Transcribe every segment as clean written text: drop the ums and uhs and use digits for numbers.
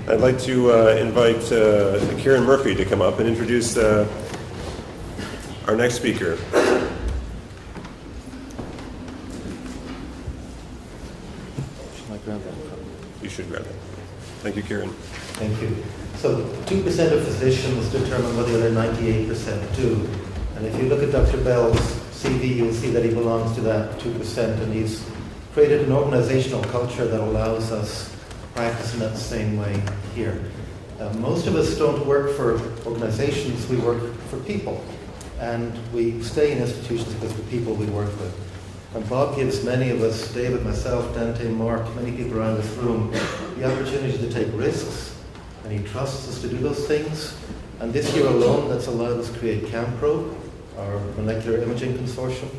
I'd like to invite Kieran Murphy to come up and introduce our next speaker. You should grab it. Thank you, Kieran. Thank you. So 2% of physicians determine what the other 98% do. And if you look at Dr. Bell's CV, you'll see that he belongs to that 2%, and he's created an organizational culture that allows us to practice in that same way here. Most of us don't work for organizations, we work for people. And we stay in institutions because of the people we work with. And Bob gives many of us, David, myself, Dante, Mark, many people around this room, the opportunity to take risks, and he trusts us to do those things. And this year alone, that's allowed us to create CAMPRO, our molecular imaging consortium.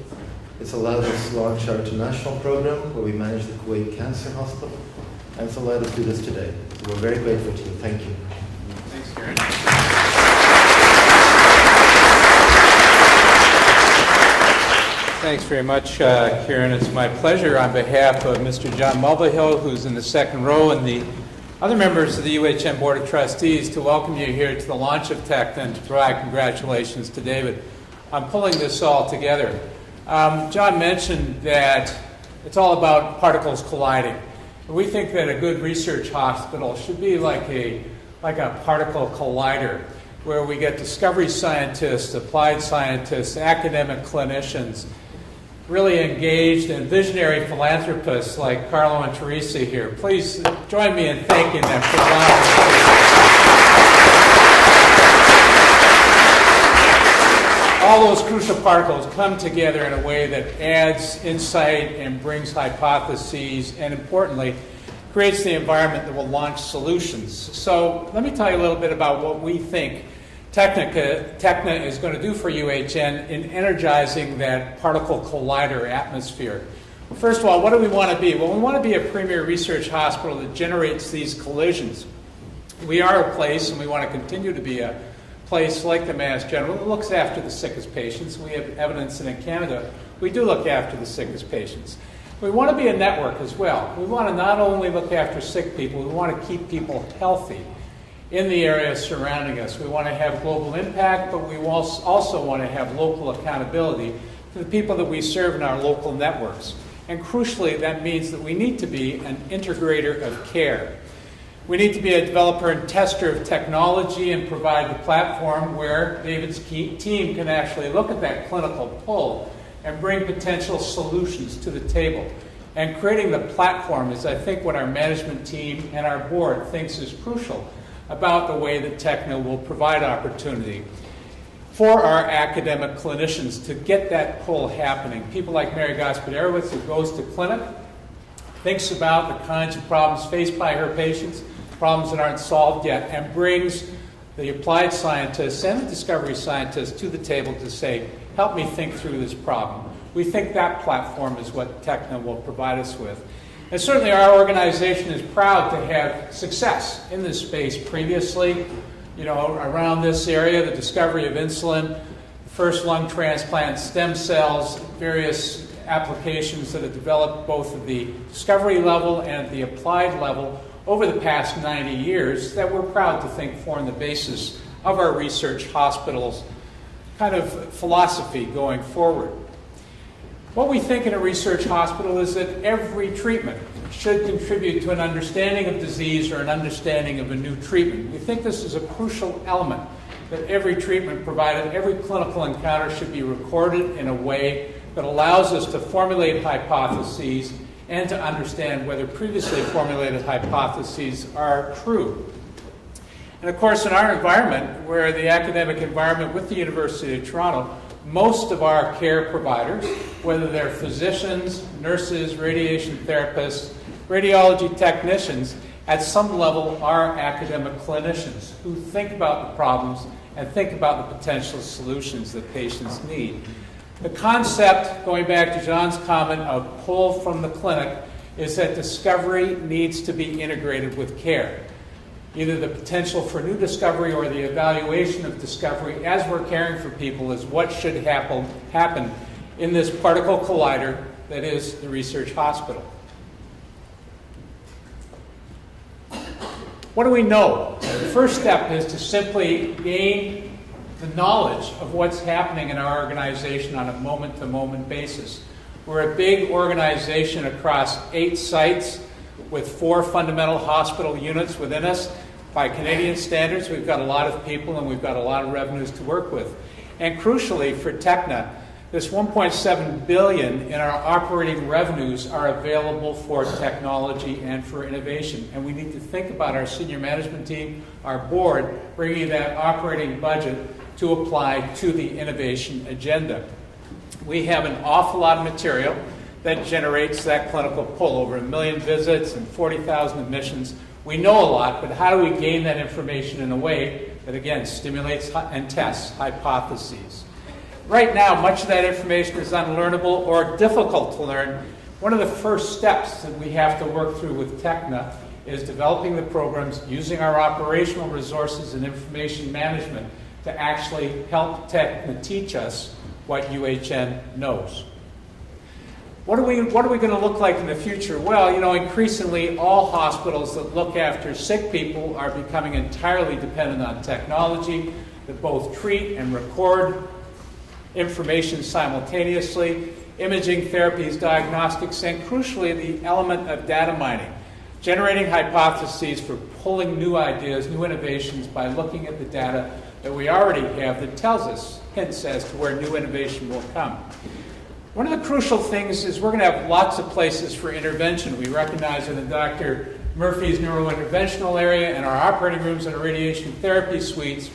It's allowed us to launch our international program, where we manage the Kuwait Cancer Hospital, and it's allowed us to do this today. So we're very grateful to you. Thank you. Thanks, Kieran. Thanks very much, Kieran. It's my pleasure on behalf of Mr. John Mulvihill, who's in the second row, and the other members of the UHN Board of Trustees to welcome you here to the launch of Techna and to provide congratulations to David on pulling this all together. John mentioned that it's all about particles colliding. We think that a good research hospital should be like a particle collider, where we get discovery scientists, applied scientists, academic clinicians, really engaged and visionary philanthropists like Carlo and Teresa here. Please join me in thanking them for allowing us. All those crucial particles come together in a way that adds insight and brings hypotheses, and importantly, creates the environment that will launch solutions. So let me tell you a little bit about what we think Techna is going to do for UHN in energizing that particle collider atmosphere. Well, first of all, what do we want to be? Well, we want to be a premier research hospital that generates these collisions. We are a place, and we want to continue to be a place like the Mass General that looks after the sickest patients. We have evidence that in Canada, we do look after the sickest patients. We want to be a network as well. We want to not only look after sick people, we want to keep people healthy in the area surrounding us. We want to have global impact, but we also want to have local accountability to the people that we serve in our local networks. And crucially, that means that we need to be an integrator of care. We need to be a developer and tester of technology and provide the platform where David's team can actually look at that clinical pull and bring potential solutions to the table. And creating the platform is, I think, what our management team and our board thinks is crucial about the way that Techna will provide opportunity for our academic clinicians to get that pull happening. People like Mary Gospodarowicz, who goes to clinic, thinks about the kinds of problems faced by her patients, problems that aren't solved yet, and brings the applied scientists and the discovery scientists to the table to say, help me think through this problem. We think that platform is what Techna will provide us with. And certainly our organization is proud to have success in this space previously. You know, around this area, the discovery of insulin, first lung transplant, stem cells, various applications that have developed both at the discovery level and at the applied level over the past 90 years that we're proud to think form the basis of our research hospital's kind of philosophy going forward. What we think in a research hospital is that every treatment should contribute to an understanding of disease or an understanding of a new treatment. We think this is a crucial element, that every treatment provided, every clinical encounter should be recorded in a way that allows us to formulate hypotheses and to understand whether previously formulated hypotheses are true. And of course, in our environment, where the academic environment with the University of Toronto, most of our care providers, whether they're physicians, nurses, radiation therapists, radiology technicians, at some level are academic clinicians who think about the problems and think about the potential solutions that patients need. The concept, going back to John's comment, of pull from the clinic is that discovery needs to be integrated with care. Either the potential for new discovery or the evaluation of discovery as we're caring for people is what should happen in this particle collider that is the research hospital. What do we know? The first step is to simply gain the knowledge of what's happening in our organization on a moment-to-moment basis. We're a big organization across 8 sites with 4 fundamental hospital units within us. By Canadian standards, we've got a lot of people and we've got a lot of revenues to work with. And crucially for Techna, this $1.7 billion in our operating revenues are available for technology and for innovation. And we need to think about our senior management team, our board, bringing that operating budget to apply to the innovation agenda. We have an awful lot of material that generates that clinical pull, over 1 million visits and 40,000 admissions. We know a lot, but how do we gain that information in a way that, again, stimulates and tests hypotheses? Right now, much of that information is unlearnable or difficult to learn. One of the first steps that we have to work through with Techna is developing the programs, using our operational resources and information management to actually help Techna teach us what UHN knows. What are we going to look like in the future? Well, increasingly all hospitals that look after sick people are becoming entirely dependent on technology that both treat and record information simultaneously, imaging, therapies, diagnostics, and crucially the element of data mining, generating hypotheses for pulling new ideas, new innovations by looking at the data that we already have that tells us, hints as to where new innovation will come. One of the crucial things is we're going to have lots of places for intervention. We recognize in the Dr. Murphy's neurointerventional area and our operating rooms and our radiation therapy suites,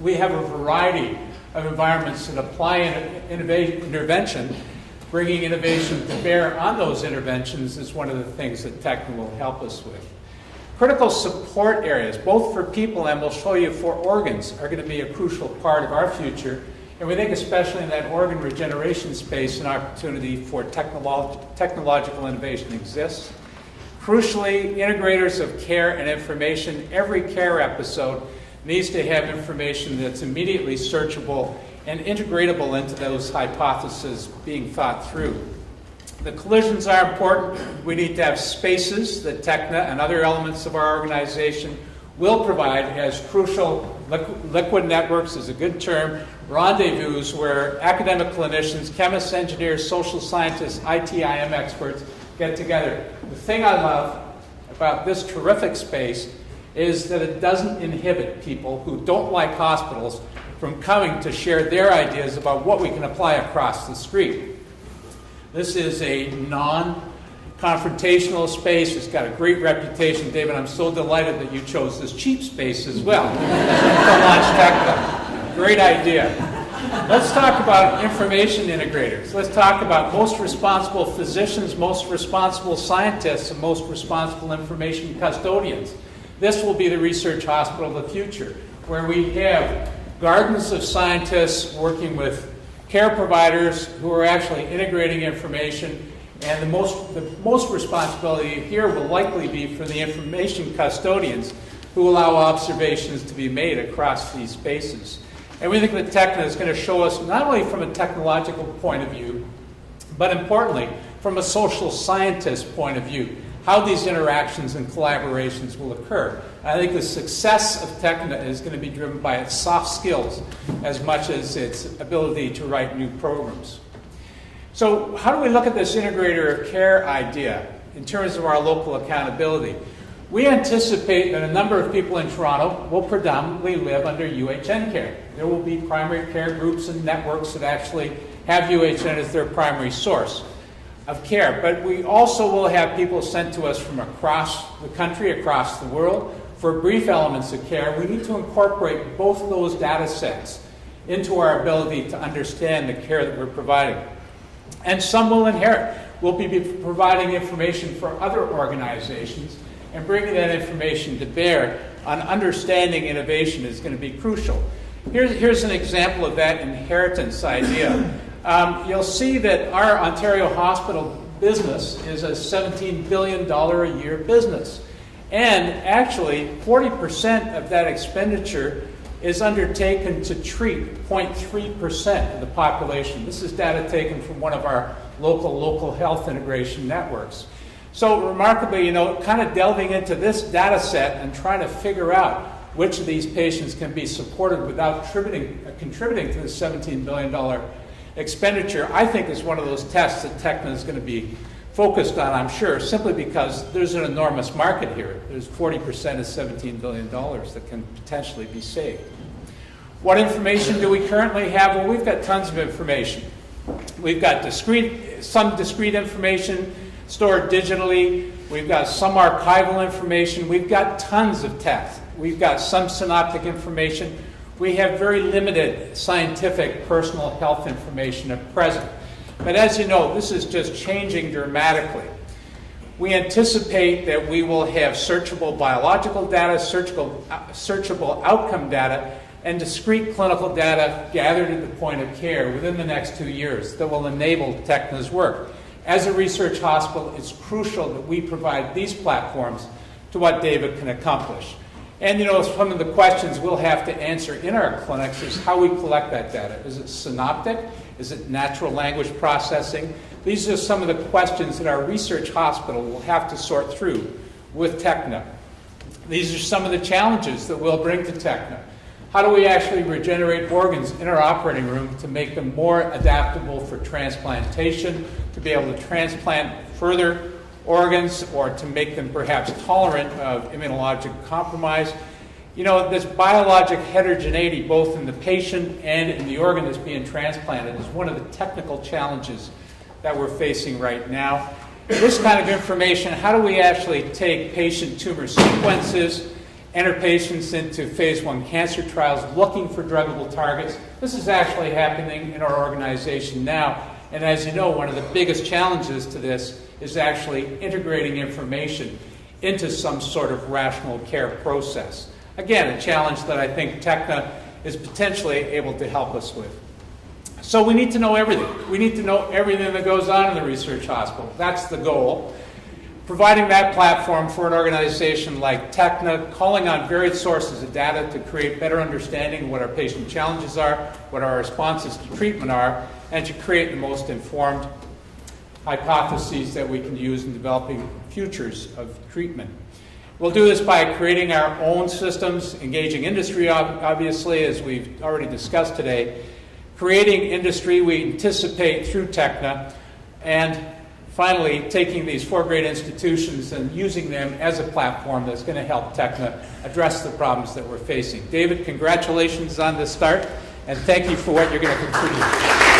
we have a variety of environments that apply intervention. Bringing innovation to bear on those interventions is one of the things that Techna will help us with. Critical support areas, both for people and we'll show you for organs, are going to be a crucial part of our future. And we think especially in that organ regeneration space, an opportunity for technological innovation exists. Crucially, integrators of care and information, every care episode needs to have information that's immediately searchable and integratable into those hypotheses being thought through. The collisions are important. We need to have spaces that Techna and other elements of our organization will provide as crucial. Liquid networks is a good term. Rendezvous where academic clinicians, chemists, engineers, social scientists, ITIM experts get together. The thing I love about this terrific space is that it doesn't inhibit people who don't like hospitals from coming to share their ideas about what we can apply across the street. This is a non-confrontational space. It's got a great reputation. David, I'm so delighted that you chose this cheap space as well to launch Techna. Great idea. Let's talk about information integrators. Let's talk about most responsible physicians, most responsible scientists, and most responsible information custodians. This will be the research hospital of the future, where we have gardens of scientists working with care providers who are actually integrating information, and the most responsibility here will likely be for the information custodians who allow observations to be made across these spaces. And we think that Techna is going to show us not only from a technological point of view, but importantly, from a social scientist point of view, how these interactions and collaborations will occur. I think the success of Techna is going to be driven by its soft skills as much as its ability to write new programs. So how do we look at this integrator of care idea in terms of our local accountability? We anticipate that a number of people in Toronto will predominantly live under UHN care. There will be primary care groups and networks that actually have UHN as their primary source of care. But we also will have people sent to us from across the country, across the world, for brief elements of care. We need to incorporate both of those data sets into our ability to understand the care that we're providing. And some will inherit. We'll be providing information for other organizations, and bringing that information to bear on understanding innovation is going to be crucial. Here's an example of that inheritance idea. You'll see that our Ontario hospital business is a $17 billion a year business. And actually, 40% of that expenditure is undertaken to treat 0.3% of the population. This is data taken from one of our local health integration networks. So remarkably, kind of delving into this data set and trying to figure out which of these patients can be supported without contributing to the $17 billion expenditure, I think is one of those tests that Techna is going to be focused on, I'm sure, simply because there's an enormous market here. There's 40% of $17 billion that can potentially be saved. What information do we currently have? Well, we've got tons of information. We've got some discrete information stored digitally. We've got some archival information. We've got tons of text. We've got some synoptic information. We have very limited scientific personal health information at present. But as you know, this is just changing dramatically. We anticipate that we will have searchable biological data, searchable outcome data, and discrete clinical data gathered at the point of care within the next 2 years that will enable Techna's work. As a research hospital, it's crucial that we provide these platforms to what David can accomplish. And some of the questions we'll have to answer in our clinics is how we collect that data. Is it synoptic? Is it natural language processing? These are some of the questions that our research hospital will have to sort through with Techna. These are some of the challenges that we'll bring to Techna. How do we actually regenerate organs in our operating room to make them more adaptable for transplantation, to be able to transplant further organs, or to make them perhaps tolerant of immunologic compromise? This biologic heterogeneity, both in the patient and in the organ that's being transplanted, is one of the technical challenges that we're facing right now. This kind of information, how do we actually take patient tumor sequences, enter patients into phase 1 cancer trials looking for druggable targets? This is actually happening in our organization now. And as you know, one of the biggest challenges to this is actually integrating information into some sort of rational care process. Again, a challenge that I think Techna is potentially able to help us with. So we need to know everything. We need to know everything that goes on in the research hospital. That's the goal. Providing that platform for an organization like Techna, calling on varied sources of data to create better understanding of what our patient challenges are, what our responses to treatment are, and to create the most informed hypotheses that we can use in developing futures of treatment. We'll do this by creating our own systems, engaging industry, obviously, as we've already discussed today, creating industry we anticipate through Techna, and finally taking these 4 great institutions and using them as a platform that's going to help Techna address the problems that we're facing. David, congratulations on the start, and thank you for what you're going to contribute.